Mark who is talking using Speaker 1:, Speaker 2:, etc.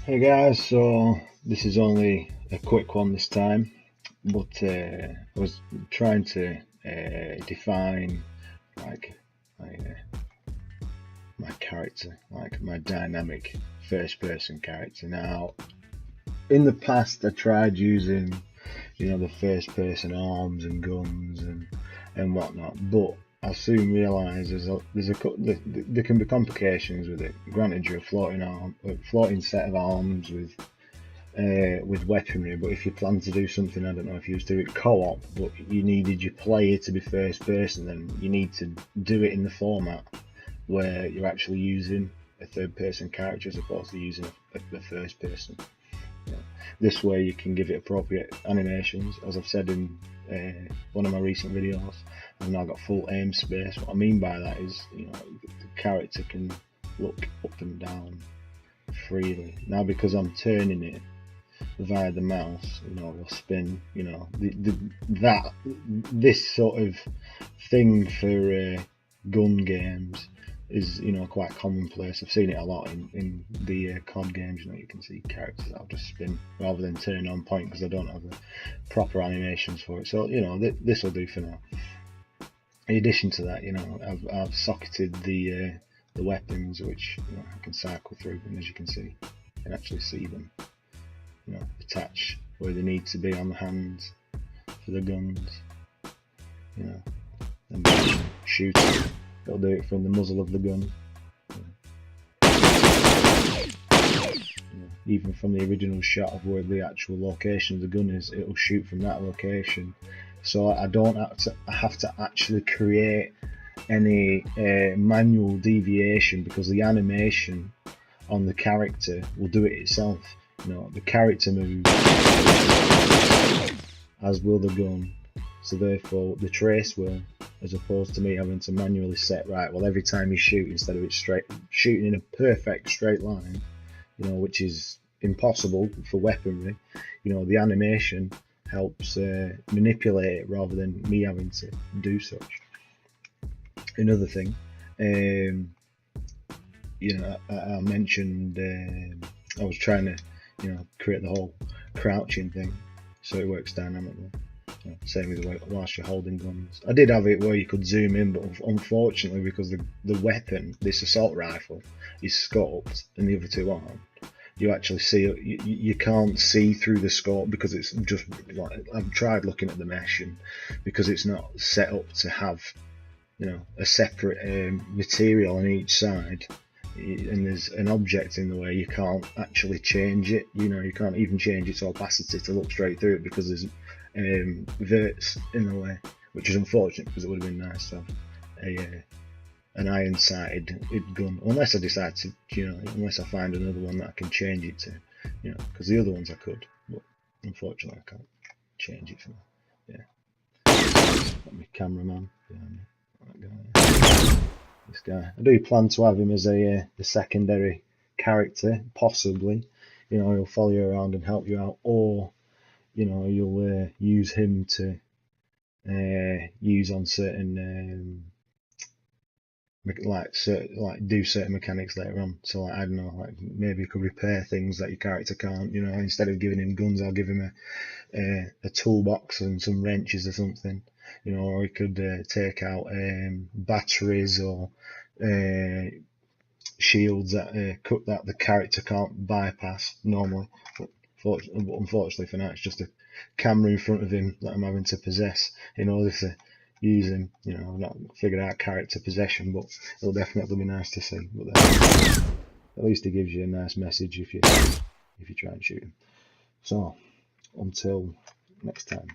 Speaker 1: Hey guys, so this is only a quick one this time, but I was trying to define like my character, like my dynamic first person character. Now, in the past, I tried using, the first person arms and guns and whatnot, but I soon realised there can be complications with it. Granted, you're a floating set of arms with weaponry, but if you plan to do something, I don't know if you was to do it co-op, but you needed your player to be first person, then you need to do it in the format where you're actually using a third person character as opposed to using a first person. Yeah. This way you can give it appropriate animations. As I've said in one of my recent videos, I've now got full aim space. What I mean by that is, the character can look up and down freely. Now, because I'm turning it via the mouse, will spin. This sort of thing for gun games is quite commonplace. I've seen it a lot in the COD games. You can see characters that'll just spin rather than turn on point because I don't have the proper animations for it. So this will do for now. In addition to that, I've socketed the weapons, which I can cycle through, and as you can see, you can actually see them attach where they need to be on the hands for the guns, and shoot it. It'll do it from the muzzle of the gun, even from the original shot of where the actual location of the gun is, it'll shoot from that location. So I don't have to actually create any manual deviation, because the animation on the character will do it itself. The character moves, as will the gun, so therefore the trace will, as opposed to me having to manually set, right, well, every time you shoot, instead of it shooting in a perfect straight line, which is impossible for weaponry, the animation helps manipulate it rather than me having to do such. Another thing, I mentioned I was trying to create the whole crouching thing so it works dynamically. Same with whilst you're holding guns. I did have it where you could zoom in, but unfortunately, because the weapon, this assault rifle, is scoped and the other two aren't, you actually see it. You can't see through the scope because it's just like, I've tried looking at the mesh, and because it's not set up to have a separate material on each side, and there's an object in the way, you can't actually change it. You can't even change its opacity to look straight through it because there's verts in the way, which is unfortunate because it would have been nice to have an iron-sighted gun, unless I decide to, unless I find another one that I can change it to, because the other ones I could, but unfortunately I can't change it for now. Yeah, got my cameraman behind me. This guy, I do plan to have him as a secondary character, possibly. He'll follow you around and help you out, or you'll use him to use on certain do certain mechanics later on. So I don't know, maybe you could repair things that your character can't. Instead of giving him guns, I'll give him a toolbox and some wrenches or something. Or he could take out batteries or shields that the character can't bypass normally. But unfortunately for now, it's just a camera in front of him that I'm having to possess in order to use him. I've not figured out character possession, but it'll definitely be nice to see. But at least it gives you a nice message if you try and shoot him. So until next time.